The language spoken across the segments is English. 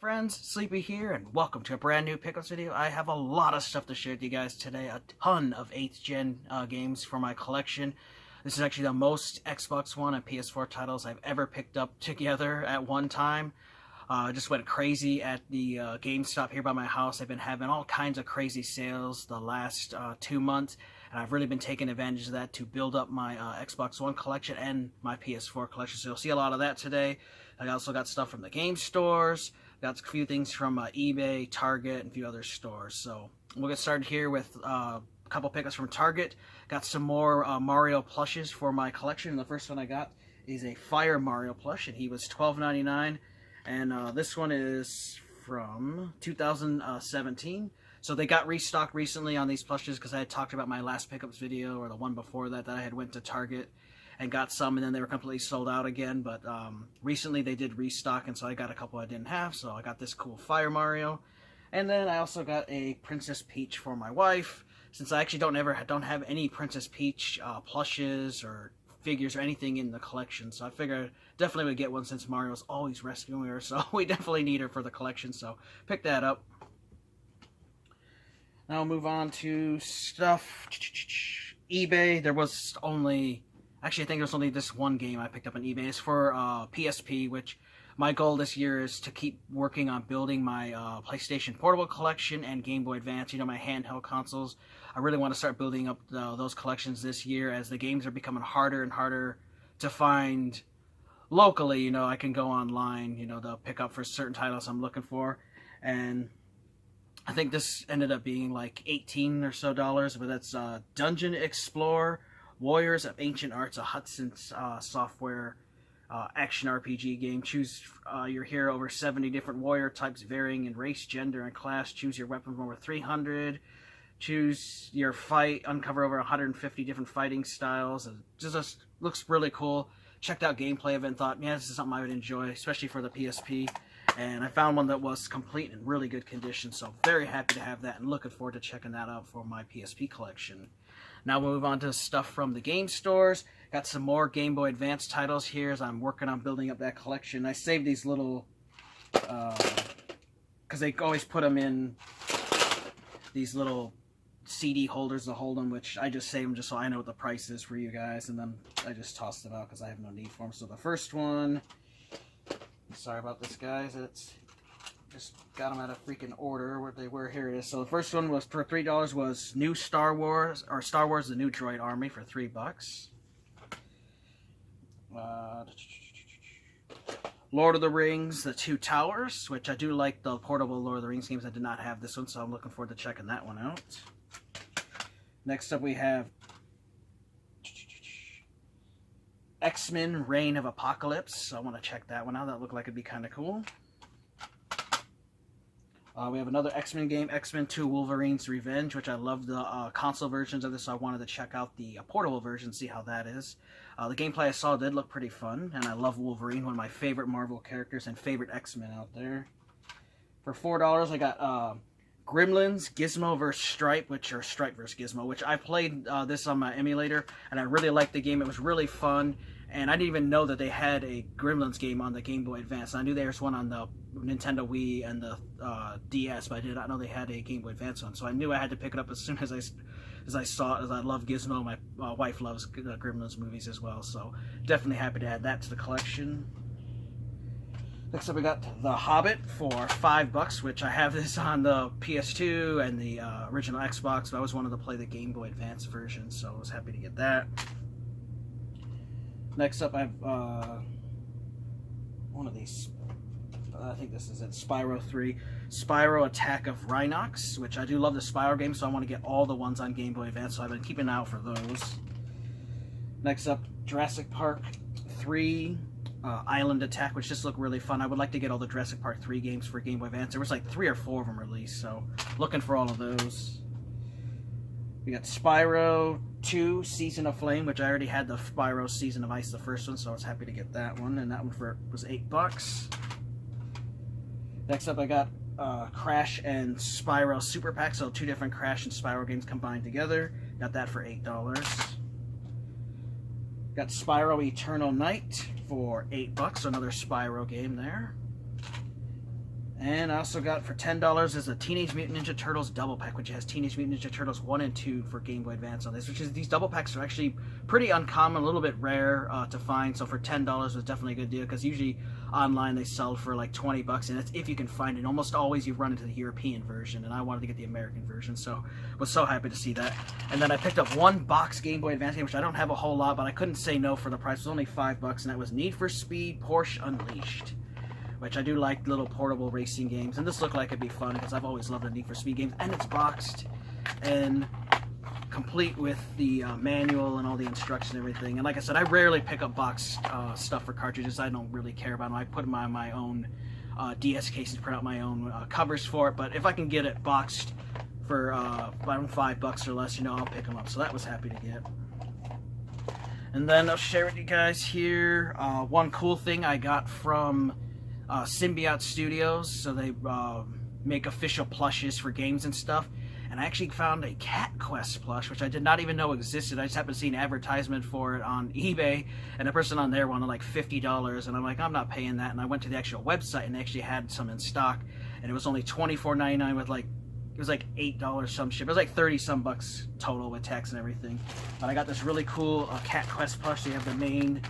friends, Sleepy here, and welcome to a brand new pickups video. I have a lot of stuff to share with you guys today, a ton of 8th gen games for my collection. This is actually the most Xbox One and PS4 titles I've ever picked up together at one time. I just went crazy at the GameStop here by my house. I've been having all kinds of crazy sales the last 2 months, and I've really been taking advantage of that to build up my Xbox One collection and my PS4 collection. So you'll see a lot of that today. I also got stuff from the game stores, got a few things from eBay, Target, and a few other stores. So we'll get started here with a couple pickups from Target. Got some more Mario plushes for my collection. The first one I got is a Fire Mario plush, and he was $12.99. And this one is from 2017. So they got restocked recently on these plushes because I had talked about my last pickups video, or the one before that I had went to Target and got some, and then they were completely sold out again. But recently they did restock, and so I got a couple I didn't have. So I got this cool Fire Mario. And then I also got a Princess Peach for my wife, since I actually don't have any Princess Peach plushes or figures or anything in the collection. So I figured I definitely would get one since Mario's always rescuing her, so we definitely need her for the collection, so pick that up. Now we'll move on to stuff. eBay. There was only, actually I think there was only this one game I picked up on eBay. It's for PSP, which my goal this year is to keep working on building my PlayStation Portable collection and Game Boy Advance, my handheld consoles. I really want to start building up those collections this year, as the games are becoming harder and harder to find locally. I can go online, to pick up for certain titles I'm looking for. And I think this ended up being like $18 or so, but that's Dungeon Explorer, Warriors of Ancient Arts, a Hudson Software action RPG game. Choose your hero over 70 different warrior types varying in race, gender, and class. Choose your weapon from over 300. Choose your fight. Uncover over 150 different fighting styles. It just looks really cool. Checked out gameplay of it and thought, yeah, this is something I would enjoy, especially for the PSP. And I found one that was complete and really good condition, so very happy to have that and looking forward to checking that out for my PSP collection. Now we'll move on to stuff from the game stores. Got some more Game Boy Advance titles here as I'm working on building up that collection. I saved these little, because they always put them in these little CD holders to hold them, which I just save them just so I know what the price is for you guys, and then I just toss them out because I have no need for them. So the first one, sorry about this, guys, it's just got them out of freaking order where they were. Here it is. So the first one was for $3, was new Star Wars, or Star Wars The New Droid Army for $3. Lord of the Rings The Two Towers, which I do like the portable Lord of the Rings games. I did not have this one, so I'm looking forward to checking that one out. Next up we have X-Men Reign of Apocalypse. So I want to check that one out. That looked like it'd be kind of cool. We have another X-Men game, X-Men 2 Wolverine's Revenge, which I love the console versions of this, so I wanted to check out the portable version, see how that is. The gameplay I saw did look pretty fun, and I love Wolverine, one of my favorite Marvel characters and favorite X-Men out there. For $4, I got Gremlins Gizmo vs. Stripe, or Stripe vs. Gizmo, which I played this on my emulator, and I really liked the game. It was really fun, and I didn't even know that they had a Gremlins game on the Game Boy Advance. I knew there was one on the Nintendo Wii and the DS, but I did not know they had a Game Boy Advance one, so I knew I had to pick it up as soon as I saw it, as I love Gizmo. My wife loves Gremlins movies as well, so definitely happy to add that to the collection. Next up we got The Hobbit for $5, which I have this on the PS2 and the original Xbox, but I always wanted to play the Game Boy Advance version, so I was happy to get that. Next up I have one of these, I think this is it, Spyro 3, Spyro Attack of Rhinox, which I do love the Spyro games, so I want to get all the ones on Game Boy Advance, so I've been keeping an eye out for those. Next up, Jurassic Park 3, Island Attack, which just look really fun. I would like to get all the Jurassic Park 3 games for Game Boy Advance. There was like 3 or 4 of them released, so looking for all of those. We got Spyro 2 Season of Flame, which I already had the Spyro Season of Ice, the first one, so I was happy to get that one, and that one was $8. Next up I got Crash and Spyro Super Pack, so 2 different Crash and Spyro games combined together. Got that for $8. Got Spyro Eternal Night for $8, so another Spyro game there. And I also got for $10 is a Teenage Mutant Ninja Turtles double pack, which has Teenage Mutant Ninja Turtles 1 and 2 for Game Boy Advance on this, which is, these double packs are actually pretty uncommon, a little bit rare to find, so for $10 was definitely a good deal, because usually online they sell for like 20 bucks, and that's if you can find it. Almost always you run into the European version, and I wanted to get the American version, so was so happy to see that. And then I picked up one box Game Boy Advance game, which I don't have a whole lot, but I couldn't say no for the price. It was only $5, and that was Need for Speed Porsche Unleashed, which I do like little portable racing games, and this looked like it'd be fun because I've always loved the Need for Speed games. And it's boxed and complete with the manual and all the instructions and everything. And like I said, I rarely pick up boxed stuff for cartridges. I don't really care about them. I put them on my own DS cases, print out my own covers for it. But if I can get it boxed for around $5 or less, you know, I'll pick them up. So that was happy to get. And then I'll share with you guys here one cool thing I got from Symbiote Studios. So they make official plushes for games and stuff. And I actually found a Cat Quest plush, which I did not even know existed. I just happened to see an advertisement for it on eBay, and a person on there wanted like $50, and I'm like, I'm not paying that. And I went to the actual website, and they actually had some in stock, and it was only $24.99 with like, it was like $8 some shit. It was like 30 some bucks total with tax and everything. But I got this really cool Cat Quest plush. They have the main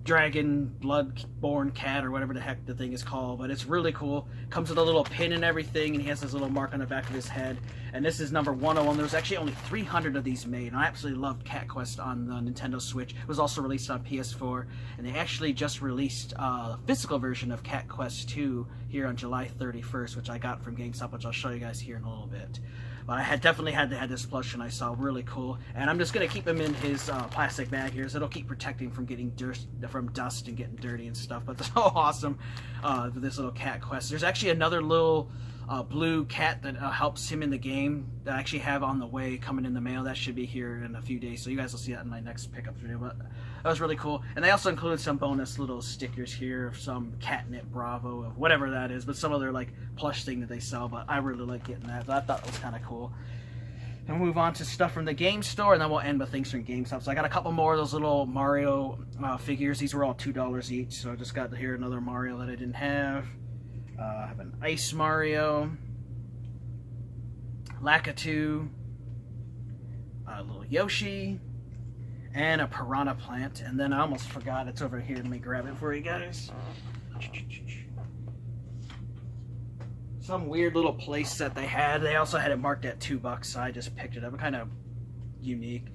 dragon blood-born cat, or whatever the heck the thing is called, but it's really cool. Comes with a little pin and everything, and he has this little mark on the back of his head. And this is number 101. There was actually only 300 of these made, and I absolutely loved Cat Quest on the Nintendo Switch. It was also released on PS4, and they actually just released a physical version of Cat Quest 2 here on July 31st, which I got from GameStop, which I'll show you guys here in a little bit. But I definitely had to have this plush, and I saw really cool. And I'm just going to keep him in his plastic bag here, so it'll keep protecting from getting from dust and getting dirty and stuff. But it's so awesome, this little Cat Quest. There's actually another little blue cat that helps him in the game that I actually have on the way coming in the mail. That should be here in a few days, so you guys will see that in my next pickup video. But that was really cool. And they also included some bonus little stickers here of some Catnip Bravo, of whatever that is, but some other like plush thing that they sell. But I really like getting that, so I thought it was kind of cool. And we'll move on to stuff from the game store, and then we'll end with things from GameStop. So I got a couple more of those little Mario figures. These were all $2 each, so I just got here another Mario that I didn't have. I have an Ice Mario, Lakitu, a little Yoshi, and a Piranha Plant. And then I almost forgot, it's over here. Let me grab it for you guys. Some weird little place that they had. They also had it marked at $2, so I just picked it up. Kind of unique.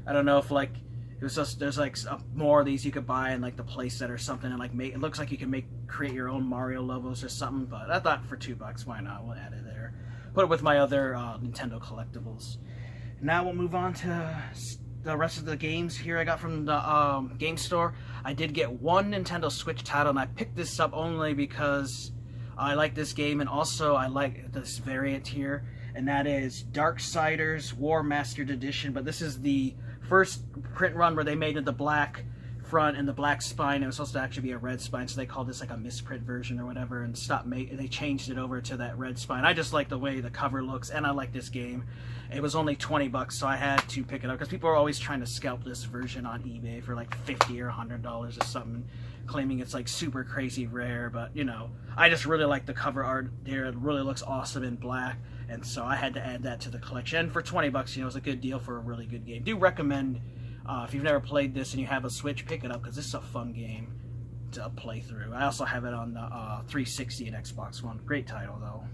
I don't know if like it was just, there's like more of these you could buy in like the place set or something, and like make it looks like you can create your own Mario levels or something. But I thought for $2, why not? We'll add it there. Put it with my other Nintendo collectibles. Now we'll move on to the rest of the games here I got from the game store. I did get one Nintendo Switch title, and I picked this up only because I like this game, and also I like this variant here, and that is Darksiders War Mastered Edition. But this is the first print run where they made it the black front and the black spine. It was supposed to actually be a red spine, so they called this like a misprint version or whatever, and they changed it over to that red spine. I just like the way the cover looks, and I like this game. It was only $20, so I had to pick it up because people are always trying to scalp this version on eBay for like $50 or $100 or something, claiming it's like super crazy rare. But you know, I just really like the cover art there. It really looks awesome in black, and so I had to add that to the collection. And for $20, you know, it's a good deal for a really good game. Do recommend if you've never played this and you have a Switch, pick it up because this is a fun game to play through. I also have it on the 360 and Xbox One. Great title though.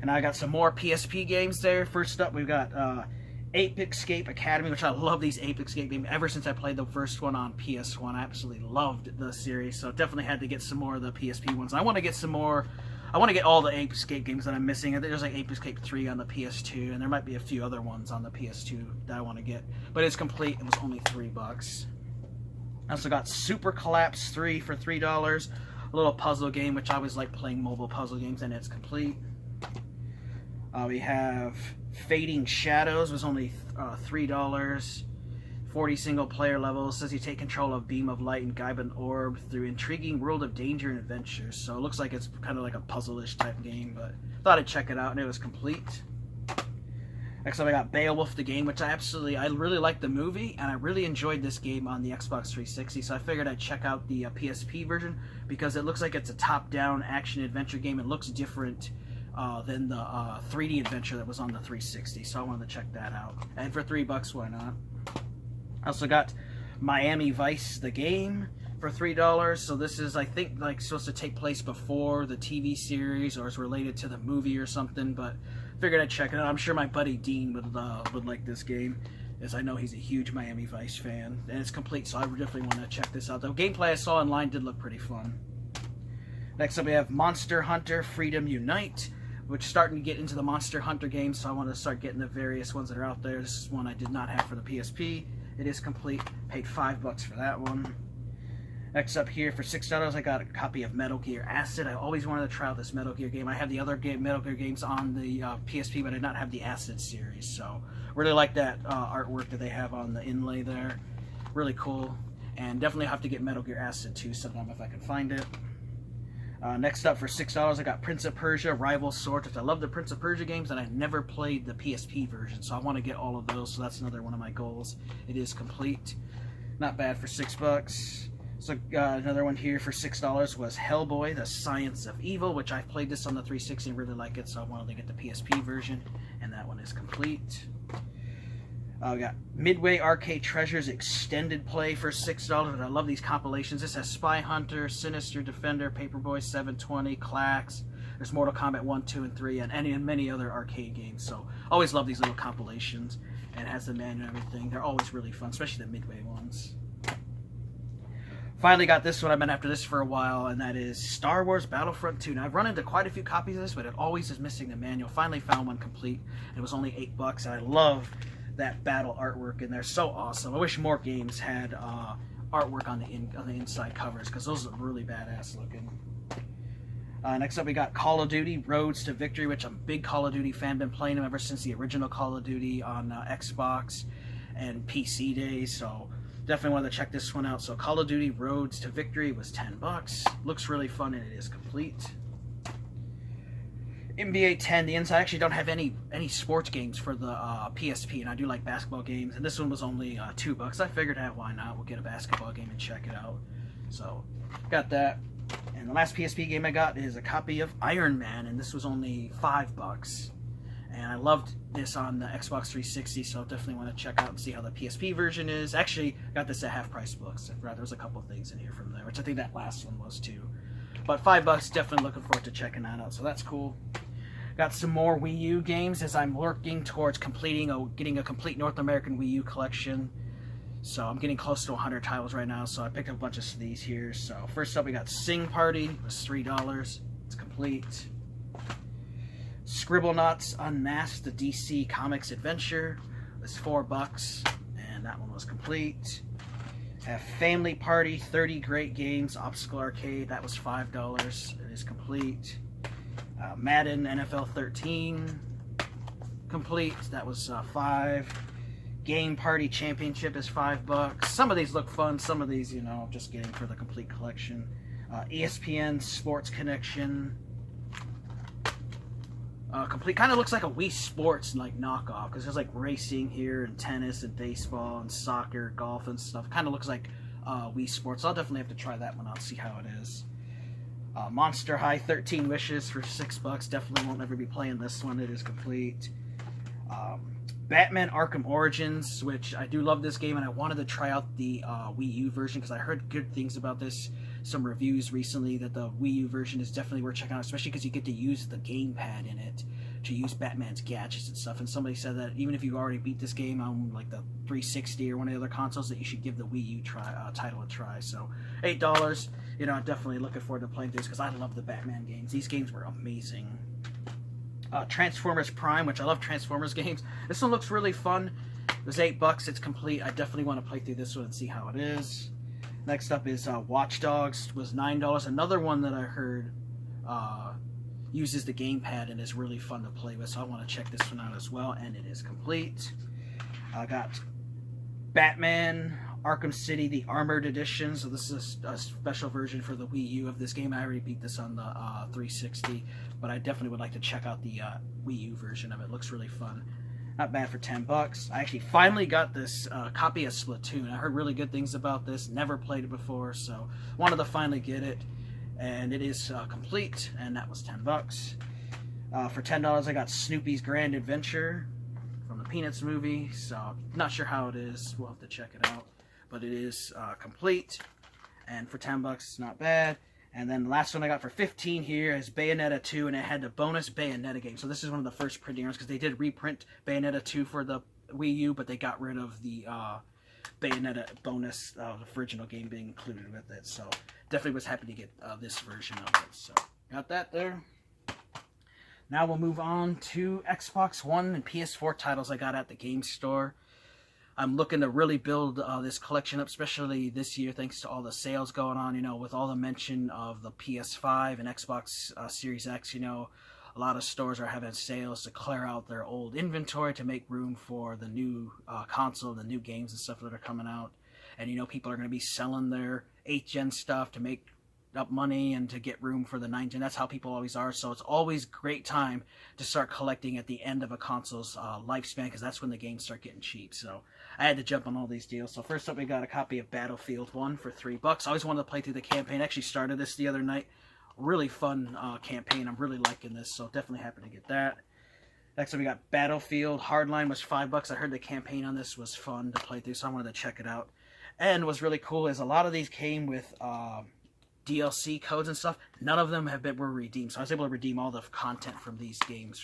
And I got some more PSP games there. First up, we've got Ape Escape Academy, which I love these Ape Escape games. Ever since I played the first one on PS1, I absolutely loved the series. So definitely had to get some more of the PSP ones. I want to get some more. I want to get all the Ape Escape games that I'm missing. I think there's like Ape Escape 3 on the PS2, and there might be a few other ones on the PS2 that I want to get. But it's complete. It was only $3. I also got Super Collapse 3 for $3. A little puzzle game, which I always like playing mobile puzzle games, and it's complete. We have Fading Shadows, was only $3. 40 single-player levels. Says you take control of Beam of Light and guide an orb through intriguing world of danger and adventures. So it looks like it's kind of like a puzzle-ish type game, but thought I'd check it out, and it was complete. Next up, I got Beowulf the game, which I really liked the movie, and I really enjoyed this game on the Xbox 360, so I figured I'd check out the PSP version, because it looks like it's a top-down action-adventure game. It looks different than the 3D adventure that was on the 360, so I wanted to check that out. And for $3, why not? I also got Miami Vice the game for $3, so this is, I think, like supposed to take place before the TV series, or is related to the movie or something, but figured I'd check it out. I'm sure my buddy Dean would like this game, as I know he's a huge Miami Vice fan, and it's complete, so I definitely want to check this out. The gameplay I saw online did look pretty fun. Next up, we have Monster Hunter Freedom Unite, which is starting to get into the Monster Hunter games, so I want to start getting the various ones that are out there. This is one I did not have for the PSP. It is complete. Paid $5 for that one. Next up here, for $6, I got a copy of Metal Gear Acid. I always wanted to try out this Metal Gear game. I have the other Metal Gear games on the PSP, but I did not have the Acid series. So, really like that artwork that they have on the inlay there. Really cool. And definitely have to get Metal Gear Acid 2 sometime if I can find it. Next up, for $6, I got Prince of Persia Rival Swords. I love the Prince of Persia games, and I never played the PSP version, so I want to get all of those, so that's another one of my goals. It is complete. Not bad for $6. So another one here for $6 was Hellboy, The Science of Evil, which I've played this on the 360 and really like it, so I wanted to get the PSP version, and that one is complete. We got Midway Arcade Treasures Extended Play for $6, and I love these compilations. This has Spy Hunter, Sinister Defender, Paperboy 720, Clax. There's Mortal Kombat 1, 2, and 3, and many other arcade games. So always love these little compilations, and it has the manual and everything. They're always really fun, especially the Midway ones. Finally got this one. I've been after this for a while, and that is Star Wars Battlefront 2. Now, I've run into quite a few copies of this, but it always is missing the manual. Finally found one complete, and it was only $8, and I love that battle artwork in there. So awesome. I wish more games had artwork on the inside covers, because those are really badass looking. Next up, we got Call of Duty Roads to Victory, which I'm a big Call of Duty fan. Been playing them ever since the original Call of Duty on Xbox and PC days, so definitely wanted to check this one out. So Call of Duty Roads to Victory was $10. Looks really fun, and it is complete. NBA 10, the inside. I actually don't have any sports games for the PSP, and I do like basketball games, and this one was only $2. I figured, why not? We'll get a basketball game and check it out. So, got that. And the last PSP game I got is a copy of Iron Man, and this was only $5. And I loved this on the Xbox 360, so definitely want to check out and see how the PSP version is. Actually, got this at half-price books. There was a couple things in here from there, which I think that last one was too. But $5, definitely looking forward to checking that out, so that's cool. Got some more Wii U games as I'm working towards getting a complete North American Wii U collection. So I'm getting close to 100 titles right now, so I picked up a bunch of these here. So first up, we got Sing Party. It was $3. It's complete. Scribblenauts Unmasked, the DC Comics Adventure. It was $4, and that one was complete. Have Family Party 30 Great Games Obstacle Arcade. That was $5. It is complete. Madden NFL 13 complete. That was $5. Game Party Championship is $5. Some of these look fun. Some of these, just getting for the complete collection. ESPN Sports Connection complete. Kind of looks like a Wii Sports knockoff, because there's racing here and tennis and baseball and soccer, golf and stuff. Kind of looks like Wii Sports. I'll definitely have to try that one out, see how it is. Monster High 13 Wishes for $6. Definitely won't ever be playing this one. It is complete. Batman Arkham Origins, which I do love this game, and I wanted to try out the Wii U version because I heard good things about this. Some reviews recently that the Wii U version is definitely worth checking out, especially because you get to use the gamepad in it to use Batman's gadgets and stuff. And somebody said that even if you already beat this game on the 360 or one of the other consoles, that you should give the Wii U title a try. So $8. I'm definitely looking forward to playing this because I love the Batman games. These games were amazing. Transformers Prime, which I love Transformers games. This one looks really fun. It was $8. It's complete. I definitely want to play through this one and see how it is. Next up is Watch Dogs. Was $9. Another one that I heard uses the gamepad and is really fun to play with, so I want to check this one out as well, and it is complete. I got Batman Arkham City, the Armored Edition. So this is a special version for the Wii U of this game. I already beat this on the 360, but I definitely would like to check out the Wii U version of it. It looks really fun. Not bad for 10 bucks. I actually finally got this copy of Splatoon. I heard really good things about this. Never played it before, so wanted to finally get it. And it is complete, and that was 10 bucks. For $10, I got Snoopy's Grand Adventure from the Peanuts movie. So not sure how it is. We'll have to check it out. But it is complete, and for 10 bucks, not bad. And then the last one I got for 15 here is Bayonetta 2, and it had the bonus Bayonetta game. So this is one of the first printing runs, because they did reprint Bayonetta 2 for the Wii U, but they got rid of the Bayonetta bonus, the original game being included with it. So definitely was happy to get this version of it. So got that there. Now we'll move on to Xbox One and PS4 titles I got at the game store. I'm looking to really build this collection up, especially this year, thanks to all the sales going on, you know, with all the mention of the PS5 and Xbox Series X, you know, a lot of stores are having sales to clear out their old inventory to make room for the new console, the new games and stuff that are coming out. And, you know, people are going to be selling their 8th gen stuff to make up money and to get room for the 9th gen. That's how people always are. So it's always a great time to start collecting at the end of a console's lifespan, because that's when the games start getting cheap. So I had to jump on all these deals. So first up, we got a copy of Battlefield 1 for $3. I always wanted to play through the campaign. I actually started this the other night. Really fun campaign. I'm really liking this, so definitely happy to get that. Next up, we got Battlefield Hardline, was $5. I heard the campaign on this was fun to play through, so I wanted to check it out. And what's really cool is a lot of these came with DLC codes and stuff. None of them were redeemed, so I was able to redeem all the content from these games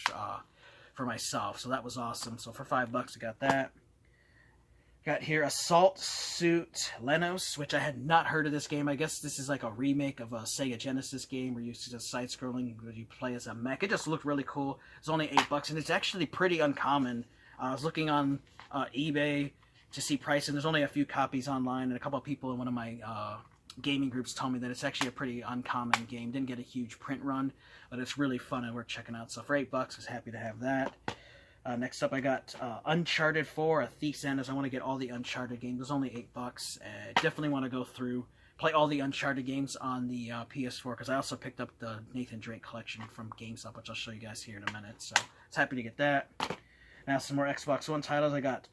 for myself. So that was awesome. So for $5, I got that. Got here Assault Suit Lenos, which I had not heard of this game. I guess this is like a remake of a Sega Genesis game where you use a side-scrolling where you play as a mech. It just looked really cool. It's only $8, and it's actually pretty uncommon. I was looking on eBay to see price, and there's only a few copies online, and a couple of people in one of my gaming groups told me that it's actually a pretty uncommon game. Didn't get a huge print run, but it's really fun and worth checking out. So for $8, I was happy to have that. Next up, I got Uncharted 4, A Thief's End, as I want to get all the Uncharted games. It was only $8. Definitely want to go through, play all the Uncharted games on the PS4, because I also picked up the Nathan Drake collection from GameStop, which I'll show you guys here in a minute. So I was happy to get that. Now some more Xbox One titles. I got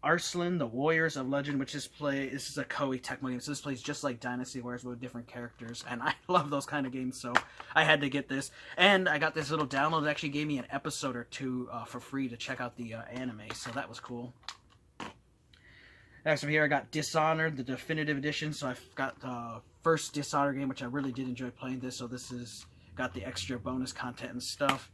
Arslan, The Warriors of Legend, which this is a Koei Tecmo game, so this plays just like Dynasty Warriors with different characters, and I love those kind of games, so I had to get this. And I got this little download that actually gave me an episode or two for free to check out the anime, so that was cool. Next up here, I got Dishonored, the Definitive Edition, so I've got the first Dishonored game, which I really did enjoy playing this, so this is got the extra bonus content and stuff,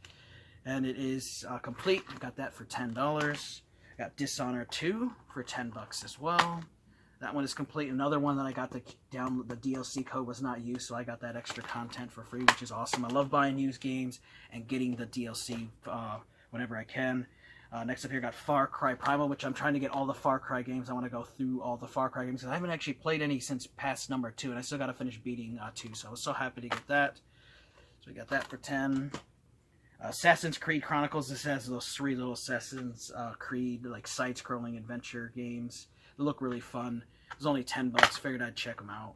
and it is complete. I got that for $10. Got Dishonored 2 for $10 as well. That one is complete. Another one that I got the DLC code was not used, so I got that extra content for free, which is awesome. I love buying used games and getting the DLC whenever I can. Next up here, got Far Cry Primal, which I'm trying to get all the Far Cry games. I want to go through all the Far Cry games, because I haven't actually played any since past number 2, and I still got to finish beating 2, so I was so happy to get that. So we got that for $10. Assassin's Creed Chronicles. This has those 3 little Assassin's Creed like side-scrolling adventure games. They look really fun. It was only $10. Figured I'd check them out.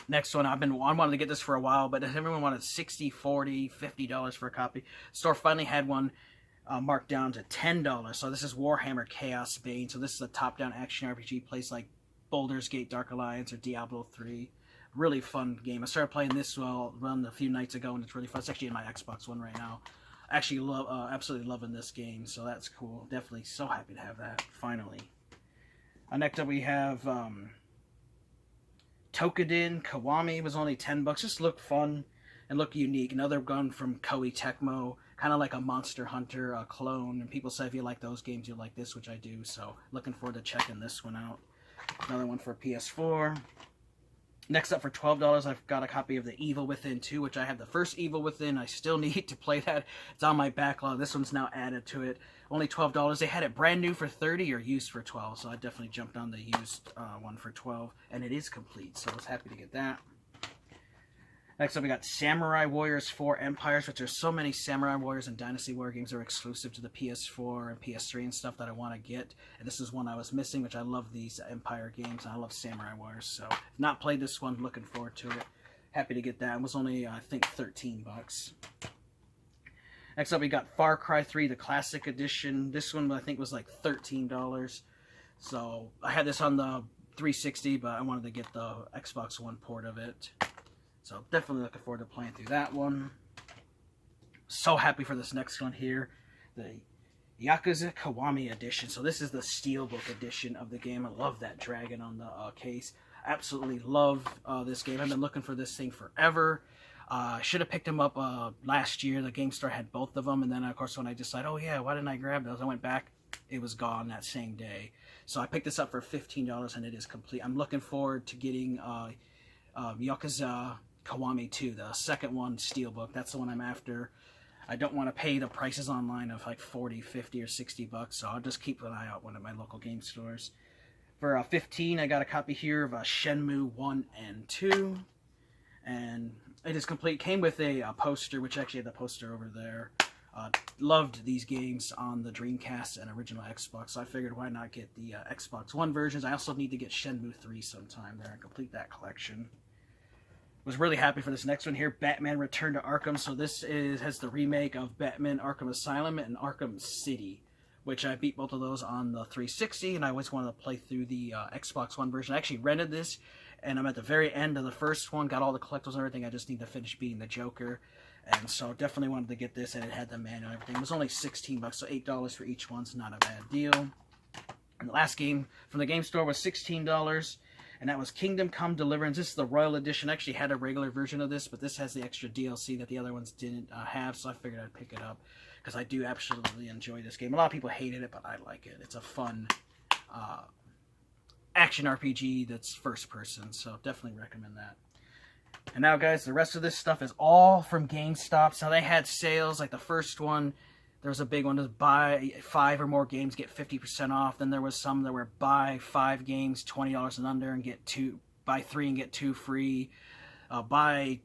Next one, I wanted to get this for a while, but everyone wanted $60, $40, $50 for a copy. The store finally had one marked down to $10. So this is Warhammer Chaos Bane. So this is a top-down action RPG, plays like Baldur's Gate Dark Alliance or Diablo 3. Really fun game. I started playing this run a few nights ago, and it's really fun. It's actually in my Xbox One right now. Actually, absolutely loving this game, so that's cool. Definitely so happy to have that, finally. Next up, we have Tokiden Kiwami. Was only $10. Just looked fun and looked unique. Another gun from Koei Tecmo, kind of like a Monster Hunter clone. And people say if you like those games, you'll like this, which I do. So looking forward to checking this one out. Another one for PS4. Next up for $12, I've got a copy of The Evil Within 2, which I have the first Evil Within. I still need to play that. It's on my backlog. This one's now added to it. Only $12. They had it brand new for $30 or used for $12, so I definitely jumped on the used one for $12, and it is complete, so I was happy to get that. Next up, we got Samurai Warriors 4 Empires, which there's so many Samurai Warriors and Dynasty Warrior games that are exclusive to the PS4 and PS3 and stuff that I want to get. And this is one I was missing, which I love these Empire games, and I love Samurai Warriors. So, if not played this one, looking forward to it. Happy to get that. It was only, I think, $13. Next Next up, we got Far Cry 3, the Classic Edition. This one, I think, was like $13. So, I had this on the 360, but I wanted to get the Xbox One port of it. So, definitely looking forward to playing through that one. So happy for this next one here. The Yakuza Kiwami Edition. So, this is the Steelbook edition of the game. I love that dragon on the case. Absolutely love this game. I've been looking for this thing forever. I should have picked them up last year. The game store had both of them, and then of course when I decided, oh yeah, why didn't I grab those? I went back, it was gone that same day. So I picked this up for $15, and it is complete. I'm looking forward to getting Yakuza Kiwami 2, the second one, Steelbook. That's the one I'm after. I don't want to pay the prices online of like 40, 50, or 60 bucks, so I'll just keep an eye out one of my local game stores. For 15, I got a copy here of Shenmue 1 and 2, and it is complete. Came with a poster, which actually had the poster over there. Loved these games on the Dreamcast and original Xbox, so I figured why not get the Xbox One versions. I also need to get Shenmue 3 sometime there and complete that collection. Was really happy for this next one here, Batman Return to Arkham. So this has the remake of Batman Arkham Asylum and Arkham City, which I beat both of those on the 360, and I always wanted to play through the Xbox One version. I actually rented this, and I'm at the very end of the first one, got all the collectibles and everything. I just need to finish beating the Joker, and so definitely wanted to get this, and it had the manual and everything. It was only 16 bucks, so $8 for each one's not a bad deal. And the last game from the game store was $16, and that was Kingdom Come Deliverance. This is the Royal Edition. I actually had a regular version of this, but this has the extra DLC that the other ones didn't have, so I figured I'd pick it up, because I do absolutely enjoy this game. A lot of people hated it, but I like it. It's a fun action RPG that's first person, so definitely recommend that. And now, guys, the rest of this stuff is all from GameStop. So they had sales, like the first one, there was a big one to buy 5 or more games, get 50% off. Then there was some that were buy 5 games, $20 and under, and buy 3 and get 2 free. Buy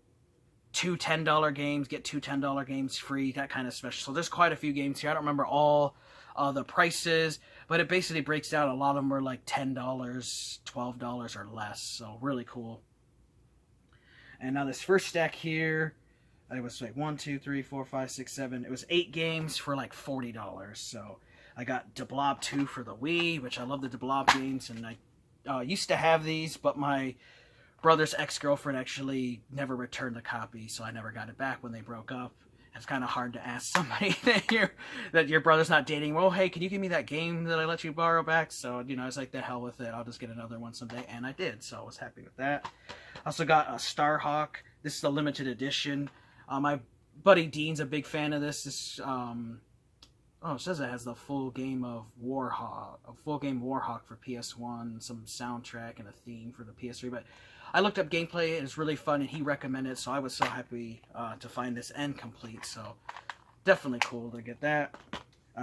2 $10 games, get 2 $10 games free, that kind of special. So there's quite a few games here. I don't remember all the prices, but it basically breaks down. A lot of them were like $10, $12 or less, so really cool. And now this first stack here, it was like 1, 2, 3, 4, 5, 6, 7. It was 8 games for like $40. So I got De Blob 2 for the Wii, which I love the De Blob games, and I used to have these, but my brother's ex-girlfriend actually never returned the copy, so I never got it back when they broke up. It's kind of hard to ask somebody that your brother's not dating. Well, hey, can you give me that game that I let you borrow back? So, you know, I was like, the hell with it. I'll just get another one someday. And I did, so I was happy with that. I also got a Starhawk. This is the limited edition. My buddy Dean's a big fan of this. It says it has the full game of Warhawk, for PS1, some soundtrack and a theme for the PS3. But I looked up gameplay, and it's really fun, and he recommended it, so I was so happy to find this and complete. So definitely cool to get that.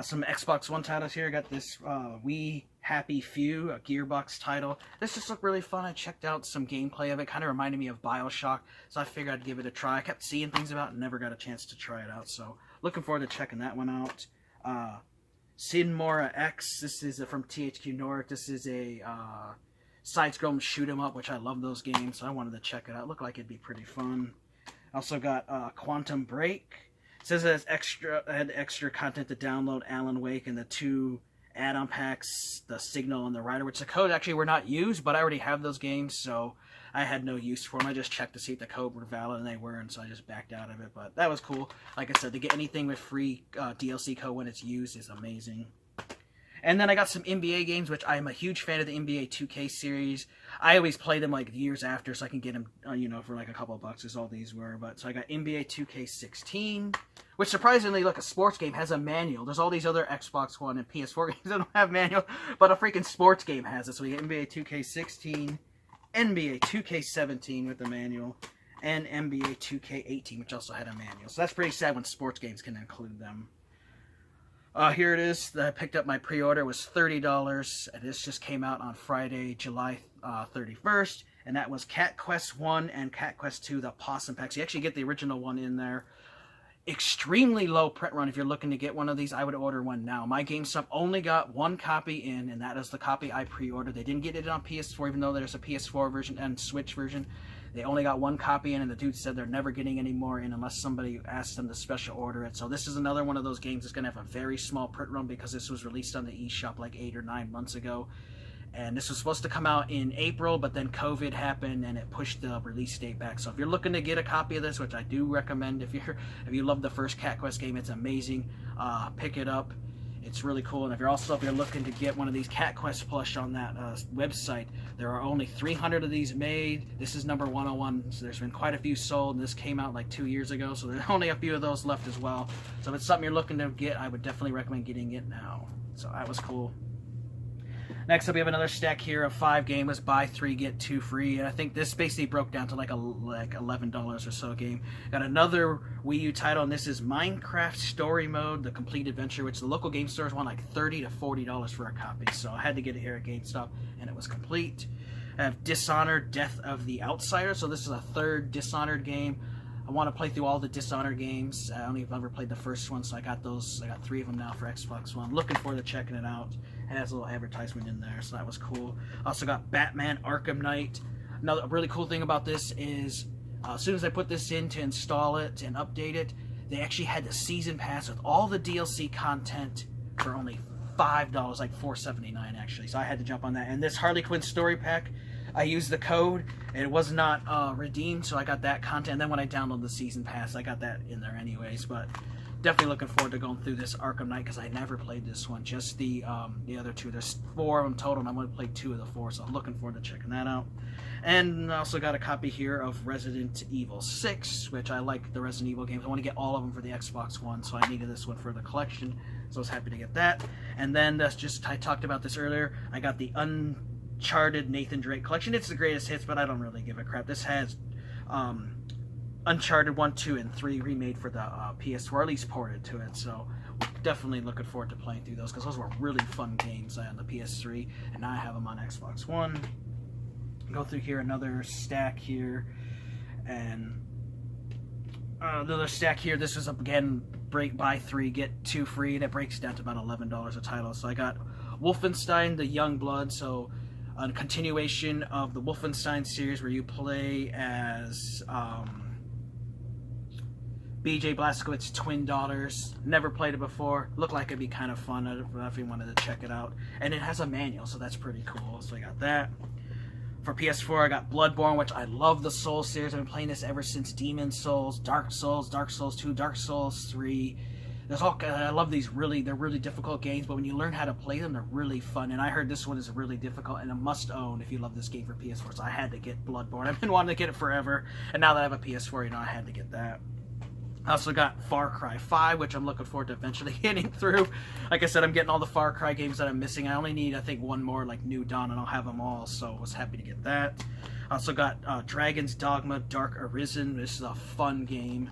Some Xbox One titles here. I got this We Happy Few, a Gearbox title. This just looked really fun. I checked out some gameplay of it. Kind of reminded me of BioShock, so I figured I'd give it a try. I kept seeing things about it and never got a chance to try it out, so looking forward to checking that one out. Sin Mora X. This is from THQ Nordic. This is a side-scrolling shoot-'em-up, which I love those games, so I wanted to check it out. It looked like it'd be pretty fun. Also got Quantum Break. It says it had extra content to download, Alan Wake, and the 2 add-on packs, the Signal and the Rider, which the code actually were not used, but I already have those games, so I had no use for them. I just checked to see if the code were valid, and they were, and so I just backed out of it. But that was cool. Like I said, to get anything with free DLC code when it's used is amazing. And then I got some NBA games, which I am a huge fan of the NBA 2K series. I always play them like years after, so I can get them, for like a couple of bucks, as all these were. But so I got NBA 2K16, which surprisingly, look, a sports game has a manual. There's all these other Xbox One and PS4 games that don't have manual, but a freaking sports game has it. So we get NBA 2K16, NBA 2K17 with the manual, and NBA 2K18, which also had a manual. So that's pretty sad when sports games can include them. Here it is. I picked up my pre-order. It was $30. And this just came out on Friday, July 31st. And that was Cat Quest 1 and Cat Quest 2, the Possum Packs. You actually get the original one in there. Extremely low print run. If you're looking to get one of these, I would order one now. My GameStop only got 1 copy in, and that is the copy I pre-ordered. They didn't get it on PS4, even though there's a PS4 version and Switch version. They only got one copy in, and the dude said they're never getting any more in unless somebody asks them to special order it. So this is another one of those games that's going to have a very small print run because this was released on the eShop like 8 or 9 months ago. And this was supposed to come out in April, but then COVID happened and it pushed the release date back. So if you're looking to get a copy of this, which I do recommend, if you love the first Cat Quest game, it's amazing. Pick it up. It's really cool. And if you're looking to get one of these Cat Quest plush on that website, there are only 300 of these made. This is number 101, so there's been quite a few sold. This came out like 2 years ago, so there's only a few of those left as well. So if it's something you're looking to get, I would definitely recommend getting it now. So that was cool. Next up, we have another stack here of 5 games, buy 3, get 2 free. And I think this basically broke down to like $11 or so game. Got another Wii U title, and this is Minecraft Story Mode, the Complete Adventure, which the local game stores want like $30 to $40 for a copy. So I had to get it here at GameStop, and it was complete. I have Dishonored, Death of the Outsider. So this is a 3rd Dishonored game. I want to play through all the Dishonored games. I only ever played the first one, so I got those. I got 3 of them now for Xbox One. Looking forward to checking it out. It has a little advertisement in there, so that was cool. Also got Batman Arkham Knight. Another really cool thing about this is, as soon as I put this in to install it and update it, they actually had the season pass with all the DLC content for only $5, like $4.79 actually. So I had to jump on that. And this Harley Quinn story pack, I used the code, and it was not redeemed, so I got that content. And then when I downloaded the season pass, I got that in there anyways. But definitely looking forward to going through this Arkham Knight because I never played this one, just the other 2. There's 4 of them total, and I'm going to play 2 of the 4, so I'm looking forward to checking that out. And I also got a copy here of Resident Evil 6, which I like the Resident Evil games. I want to get all of them for the Xbox One, so I needed this one for the collection, so I was happy to get that. And then I talked about this earlier, I got the Uncharted Nathan Drake collection. It's the greatest hits, but I don't really give a crap. This has Uncharted 1, 2, and 3 remade for the PS4, or at least ported to it, so definitely looking forward to playing through those, because those were really fun games on the PS3, and now I have them on Xbox One. Go through here, another stack here, and another stack here. This is, again, buy 3, get 2 free, and it breaks down to about $11 a title. So I got Wolfenstein the Youngblood, so a continuation of the Wolfenstein series where you play as BJ Blazkowicz's twin daughters. Never played it before. Looked like it'd be kind of fun. I don't know if you wanted to check it out. And it has a manual, so that's pretty cool. So I got that. For PS4, I got Bloodborne, which I love the Souls series. I've been playing this ever since Demon Souls, Dark Souls 2, Dark Souls 3. I love these they're really difficult games, but when you learn how to play them, they're really fun. And I heard this one is really difficult and a must-own if you love this game for PS4. So I had to get Bloodborne. I've been wanting to get it forever, and now that I have a PS4, I had to get that. I also got Far Cry 5, which I'm looking forward to eventually getting through. Like I said, I'm getting all the Far Cry games that I'm missing. I only need, I think, 1 more, like New Dawn, and I'll have them all, so I was happy to get that. I also got Dragon's Dogma Dark Arisen. This is a fun game.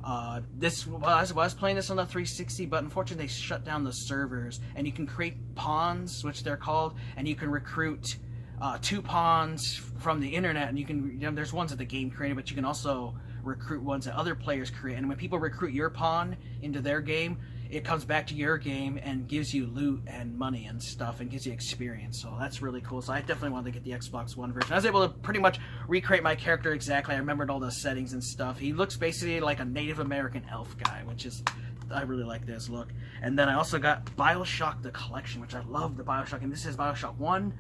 I was playing this on the 360, but unfortunately they shut down the servers, and you can create pawns, which they're called, and you can recruit 2 pawns from the internet, and you can, there's ones that the game created, but you can also recruit ones that other players create. And when people recruit your pawn into their game, it comes back to your game and gives you loot and money and stuff and gives you experience. So that's really cool. So I definitely wanted to get the Xbox One version. I was able to pretty much recreate my character exactly. I remembered all the settings and stuff. He looks basically like a Native American elf guy, which is, I really like this look. And then I also got BioShock the Collection, which I love the BioShock. And this is BioShock 1,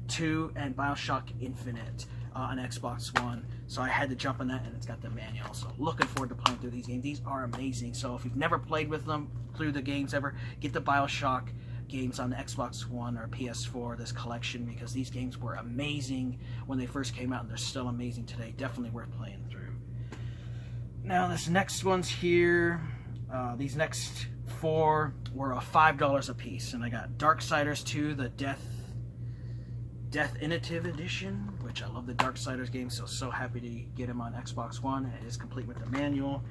2, and BioShock Infinite on Xbox One. So I had to jump on that, and it's got the manual. So looking forward to playing through these games. These are amazing. So if you've never played with them through the games ever, get the BioShock games on the Xbox One or PS4, this collection, because these games were amazing when they first came out, and they're still amazing today. Definitely worth playing through. Now this next one's here. These next 4 were $5 a piece, and I got Darksiders 2, the Death Definitive Edition, which I love the Darksiders game, so happy to get him on Xbox One. It is complete with the manual.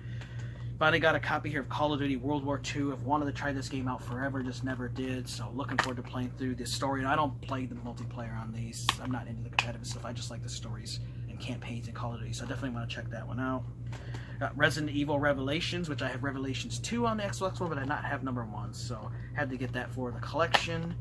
Finally got a copy here of Call of Duty World War II. I've wanted to try this game out forever, just never did, so looking forward to playing through this story. And I don't play the multiplayer on these. I'm not into the competitive stuff. I just like the stories and campaigns in Call of Duty, so I definitely want to check that one out. Got Resident Evil Revelations, which I have Revelations 2 on the Xbox One, but I not have number 1, so had to get that for the collection.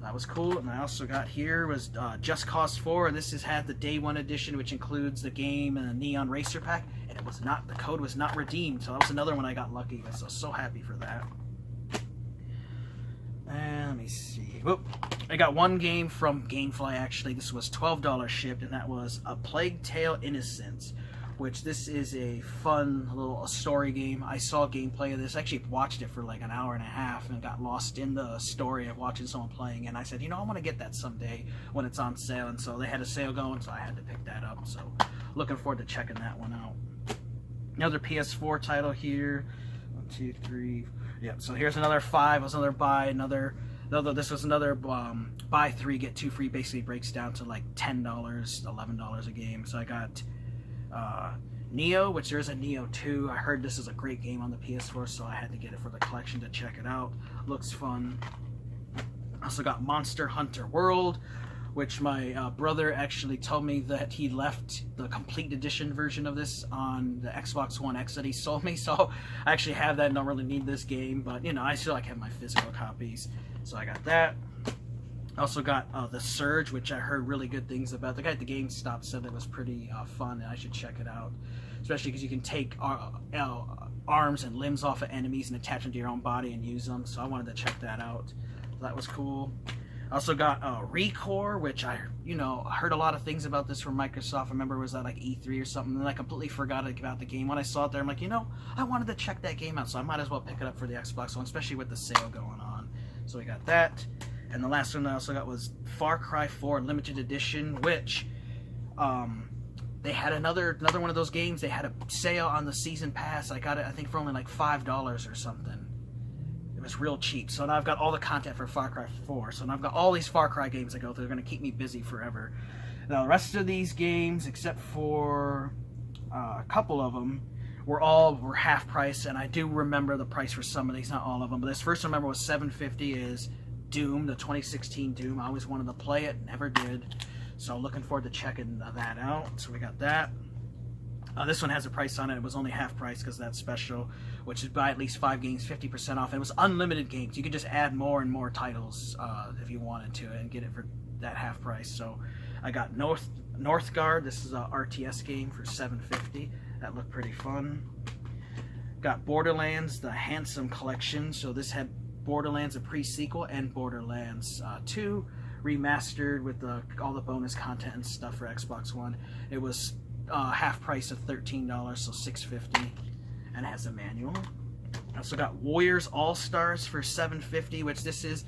that was cool. And I also got here was Just Cause 4, and this had the Day 1 edition, which includes the game and a Neon Racer pack, and it was not, the code was not redeemed, so that was another one I got lucky with, so happy for that. And let me see. Whoop. I got one game from Gamefly, actually. This was $12 shipped, and that was A Plague Tale Innocence, which this is a fun little story game. I saw gameplay of this. I actually watched it for like an hour and a half and got lost in the story of watching someone playing. And I said, you know, I want to get that someday when it's on sale. And so they had a sale going, so I had to pick that up. So looking forward to checking that one out. Another PS4 title here. 1, 2, 3. Yeah, so here's another 5. It was another buy. This was another buy 3, get 2 free. Basically breaks down to like $10, $11 a game. So I got Neo, which there's a Neo 2. I heard this is a great game on the PS4, so I had to get it for the collection to check it out. Looks fun. Also got Monster Hunter World, which my brother actually told me that he left the complete edition version of this on the Xbox One X that he sold me, so I actually have that and don't really need this game, but you know, I still like have my physical copies, so I got that. Also got The Surge, which I heard really good things about. The guy at the GameStop said it was pretty fun, and I should check it out. Especially because you can take arms and limbs off of enemies and attach them to your own body and use them. So I wanted to check that out. So that was cool. I also got Recore, which I heard a lot of things about this from Microsoft. I remember it was at like E3 or something, and I completely forgot about the game. When I saw it there, I'm like, I wanted to check that game out, so I might as well pick it up for the Xbox One, especially with the sale going on. So we got that. And the last one I also got was Far Cry 4 Limited Edition, which they had another one of those games. They had a sale on the Season Pass. I got it, I think, for only like $5 or something. It was real cheap. So now I've got all the content for Far Cry 4. So now I've got all these Far Cry games to go through. They're going to keep me busy forever. Now the rest of these games, except for a couple of them, were half price. And I do remember the price for some of these, not all of them. But this first one I remember was $7.50 is Doom, the 2016 Doom. I always wanted to play it, never did. So looking forward to checking that out. So we got that. This one has a price on it. It was only half price because that's special, which is buy at least 5 games, 50% off. And it was unlimited games. You could just add more and more titles if you wanted to and get it for that half price. So I got Northgard. This is a RTS game for $7.50. That looked pretty fun. Got Borderlands, the Handsome Collection. So this had Borderlands, a pre-sequel, and Borderlands 2 remastered with all the bonus content and stuff for Xbox One. It was half price of $13, so $6.50, and it has a manual. I also got Warriors All-Stars for $7.50, which this is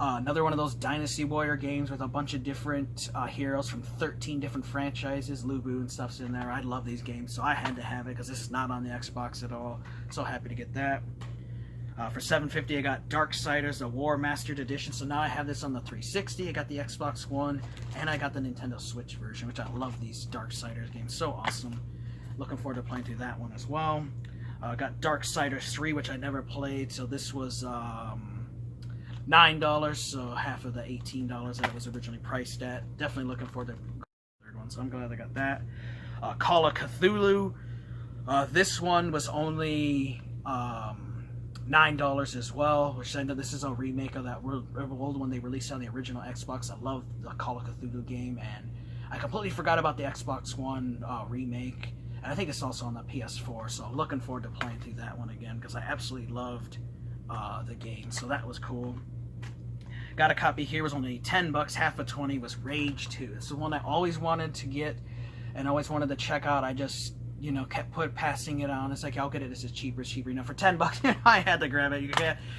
another one of those Dynasty Warrior games with a bunch of different heroes from 13 different franchises. Lubu and stuff's in there. I love these games, so I had to have it because this is not on the Xbox at all. So happy to get that. For $7.50, I got Darksiders, the War Mastered Edition. So now I have this on the 360. I got the Xbox One, and I got the Nintendo Switch version, which I love these Darksiders games. So awesome. Looking forward to playing through that one as well. I got Darksiders 3, which I never played. So this was $9, so half of the $18 that it was originally priced at. Definitely looking forward to the third one, so I'm glad I got that. Call of Cthulhu. This one was only $9 as well, which I know this is a remake of that old one they released on the original Xbox. I love the Call of Cthulhu game, and I completely forgot about the Xbox One remake, and I think it's also on the PS4, so I'm looking forward to playing through that one again, because I absolutely loved the game, so that was cool. Got a copy here, it was only $10, half of 20 was Rage 2. It's the one I always wanted to get, and always wanted to check out. I just kept passing it on. It's like, I'll get it. This is cheaper. It's cheaper. For $10, I had to grab it.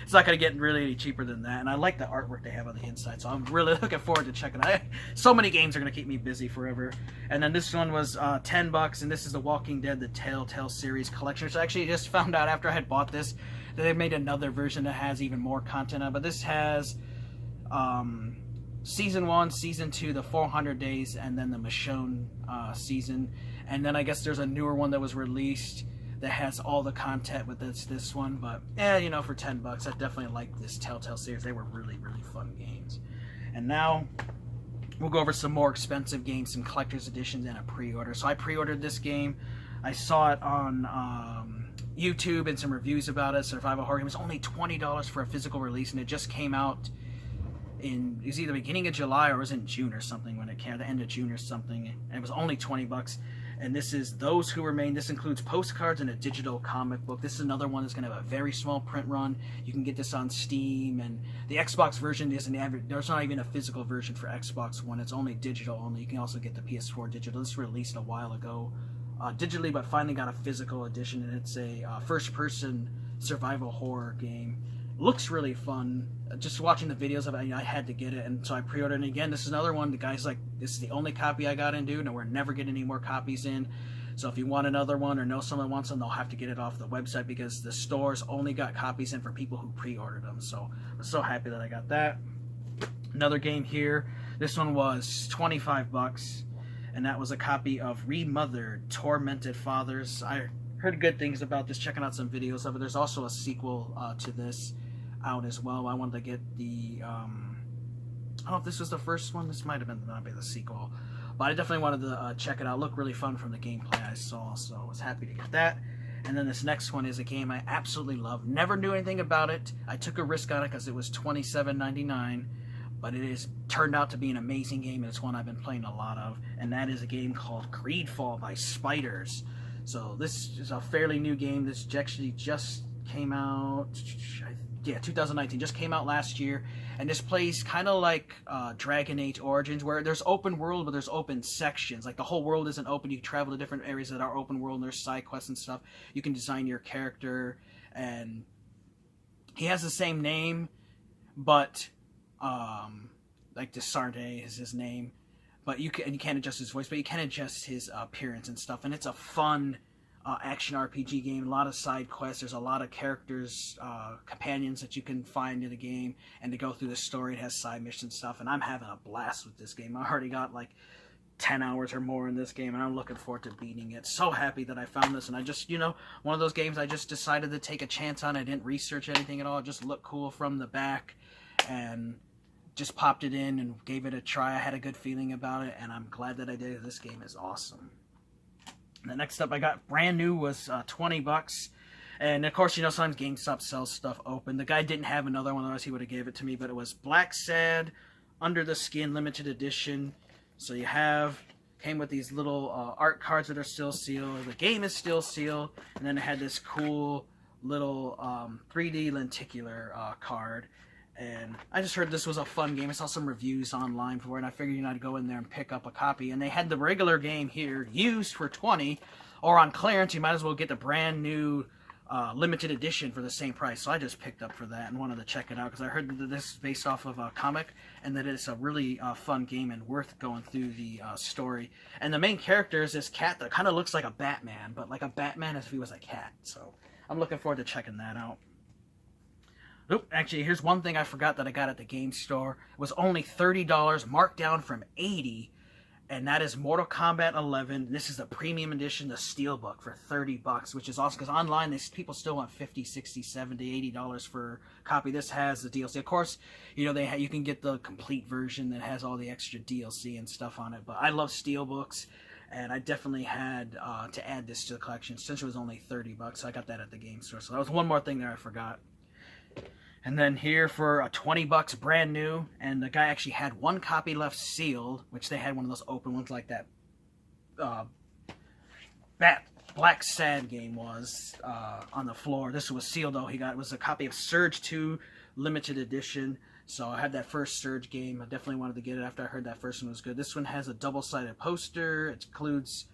It's not going to get really any cheaper than that. And I like the artwork they have on the inside, so I'm really looking forward to checking it out. So many games are going to keep me busy forever. And then this one was $10, and this is The Walking Dead, the Telltale series collection. So I actually just found out after I had bought this that they made another version that has even more content on it. But this has Season 1, Season 2, the 400 Days, and then the Michonne season. And then I guess there's a newer one that was released that has all the content with this one. But, for $10, I definitely like this Telltale series. They were really, really fun games. And now, we'll go over some more expensive games, some collector's editions, and a pre-order. So I pre-ordered this game. I saw it on YouTube and some reviews about it. Survival Horror game. It was only $20 for a physical release, and it just came out it was either beginning of July or it was in June or something when it came, the end of June or something, and it was only 20 bucks. And this is Those Who Remain. This includes postcards and a digital comic book. This is another one that's going to have a very small print run. You can get this on Steam, and the Xbox version isn't, there's not even a physical version for Xbox One. It's only digital only. You can also get the PS4 digital. This was released a while ago digitally, but finally got a physical edition, and it's a first-person survival horror game. Looks really fun. Just watching the videos of it, I had to get it, and so I pre-ordered it. Again, this is another one. The guy's like, this is the only copy I got in, dude, and we're never getting any more copies in. So if you want another one or know someone wants them, they'll have to get it off the website because the stores only got copies in for people who pre-ordered them. So I'm so happy that I got that. Another game here. This one was 25 bucks, and that was a copy of Remothered Tormented Fathers. I heard good things about this, checking out some videos of it. There's also a sequel to this out as well. I wanted to get the I don't know if this was the first one. This might have been the sequel, but I definitely wanted to check it out. It looked really fun from the gameplay I saw, so I was happy to get that. And then this next one is a game I absolutely love. Never knew anything about it. I took a risk on it because it was $27.99, but it has turned out to be an amazing game, and it's one I've been playing a lot of, and that is a game called Greedfall by Spiders. So this is a fairly new game. This actually just came out, yeah, 2019, just came out last year, and this plays kind of like Dragon Age Origins, where there's open world, but there's open sections. Like, the whole world isn't open. You travel to different areas that are open world, and there's side quests and stuff. You can design your character, and he has the same name, but like Desarde is his name, but you can't adjust his voice, but you can adjust his appearance and stuff. And it's a fun action RPG game. A lot of side quests. There's a lot of characters, companions that you can find in the game, and to go through the story, it has side missions and stuff. And I'm having a blast with this game. I already got like 10 hours or more in this game, and I'm looking forward to beating it. So happy that I found this, and I just, one of those games I just decided to take a chance on. I didn't research anything at all. It just looked cool from the back, and just popped it in and gave it a try. I had a good feeling about it, and I'm glad that I did. This game is awesome. The next up I got brand new was 20 bucks. And of course, sometimes GameStop sells stuff open. The guy didn't have another one, otherwise he would have gave it to me, but it was Black Sad Under the Skin limited edition. So you came with these little art cards that are still sealed. The game is still sealed, and then it had this cool little 3D lenticular card. And I just heard this was a fun game. I saw some reviews online for it, and I figured I'd go in there and pick up a copy. And they had the regular game here, used for 20, or on clearance, you might as well get the brand new limited edition for the same price. So I just picked up for that and wanted to check it out because I heard that this is based off of a comic, and that it's a really fun game and worth going through the story. And the main character is this cat that kind of looks like a Batman, but like a Batman as if he was a cat. So I'm looking forward to checking that out. Oop, actually, here's one thing I forgot that I got at the game store. It was only $30, marked down from $80, and that is Mortal Kombat 11. This is the premium edition, the Steelbook, for 30 bucks, which is awesome, because online, people still want $50, $60, $70, $80 for a copy. This has the DLC. Of course, you can get the complete version that has all the extra DLC and stuff on it, but I love Steelbooks, and I definitely had to add this to the collection, since it was only 30 bucks, so I got that at the game store. So that was one more thing there I forgot. And then here for 20 bucks, brand new, and the guy actually had one copy left sealed, which they had one of those open ones like that Black Sad game was on the floor. This was sealed though. It was a copy of Surge 2 limited edition. So I had that first Surge game. I definitely wanted to get it after I heard that first one was good. This one has a double-sided poster. It includes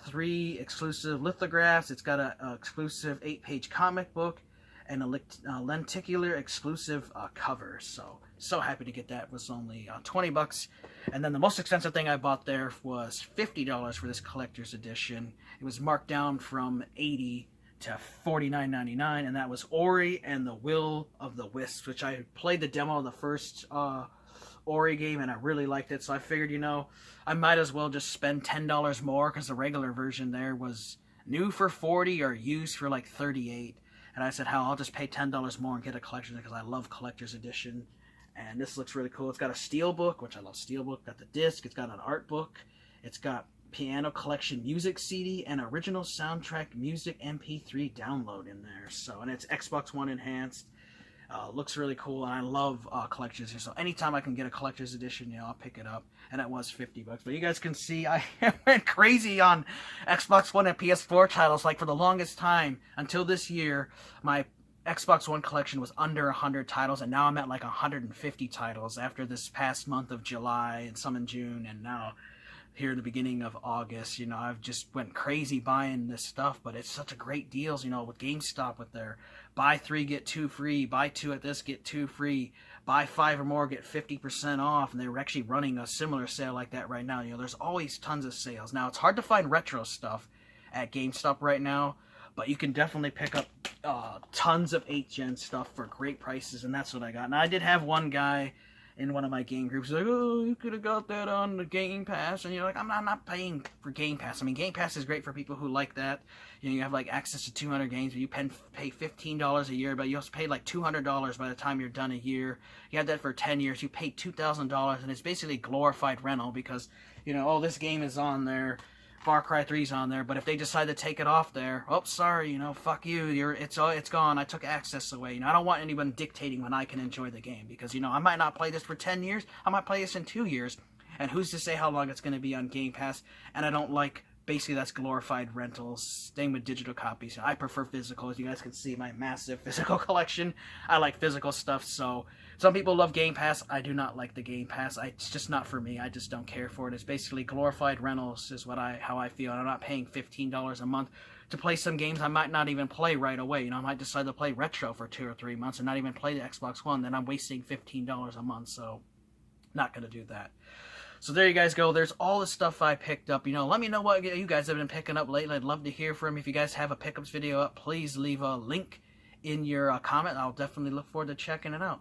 3 exclusive lithographs. It's got an exclusive 8-page comic book, and a lenticular exclusive cover. So happy to get that. It was only 20 bucks. And then the most expensive thing I bought there was $50 for this collector's edition. It was marked down from $80 to $49.99, and that was Ori and the Will of the Wisps, which I played the demo of the first Ori game, and I really liked it. So I figured, I might as well just spend $10 more, because the regular version there was new for $40 or used for like $38. And I said, hell, I'll just pay $10 more and get a collection, because I love collector's edition. And this looks really cool. It's got a steelbook, which I love steelbook. Got the disc. It's got an art book. It's got piano collection music CD and original soundtrack music MP3 download in there. So, and it's Xbox One enhanced. Looks really cool, and I love collector's edition. So anytime I can get a collector's edition, I'll pick it up. And it was $50. But you guys can see I went crazy on Xbox One and PS4 titles. Like for the longest time until this year, my Xbox One collection was under 100 titles, and now I'm at like 150 titles after this past month of July and some in June, and now here in the beginning of August. I've just went crazy buying this stuff, but it's such a great deals, with GameStop with their buy 3 get 2 free, buy 2 at this get 2 free, buy 5 or more get 50% off, and they're actually running a similar sale like that right now. There's always tons of sales. Now, it's hard to find retro stuff at GameStop right now, but you can definitely pick up tons of 8th gen stuff for great prices, and that's what I got. Now, I did have one guy in one of my game groups like, oh, you could have got that on the Game Pass, and you're like, I'm not paying for Game Pass. I mean, Game Pass is great for people who like that. You have like access to 200 games, but you pay $15 a year, but you also pay like $200 by the time you're done a year. You have that for 10 years. You pay $2,000, and it's basically glorified rental because, oh, this game is on there. Far Cry 3's on there, but if they decide to take it off there, oh, sorry, fuck you, it's gone, I took access away. I don't want anyone dictating when I can enjoy the game, because, I might not play this for 10 years, I might play this in 2 years, and who's to say how long it's going to be on Game Pass, and I don't like, basically that's glorified rentals. Same with digital copies. I prefer physical. As you guys can see, my massive physical collection. I like physical stuff, so some people love Game Pass. I do not like the Game Pass. It's just not for me. I just don't care for it. It's basically glorified rentals is how I feel. I'm not paying $15 a month to play some games I might not even play right away. I might decide to play retro for 2 or 3 months and not even play the Xbox One. Then I'm wasting $15 a month, so not going to do that. So there you guys go. There's all the stuff I picked up. Let me know what you guys have been picking up lately. I'd love to hear from you. If you guys have a pickups video up, please leave a link in your comment. I'll definitely look forward to checking it out.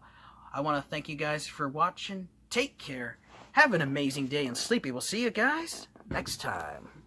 I want to thank you guys for watching. Take care. Have an amazing day, and Sleepy. We'll see you guys next time.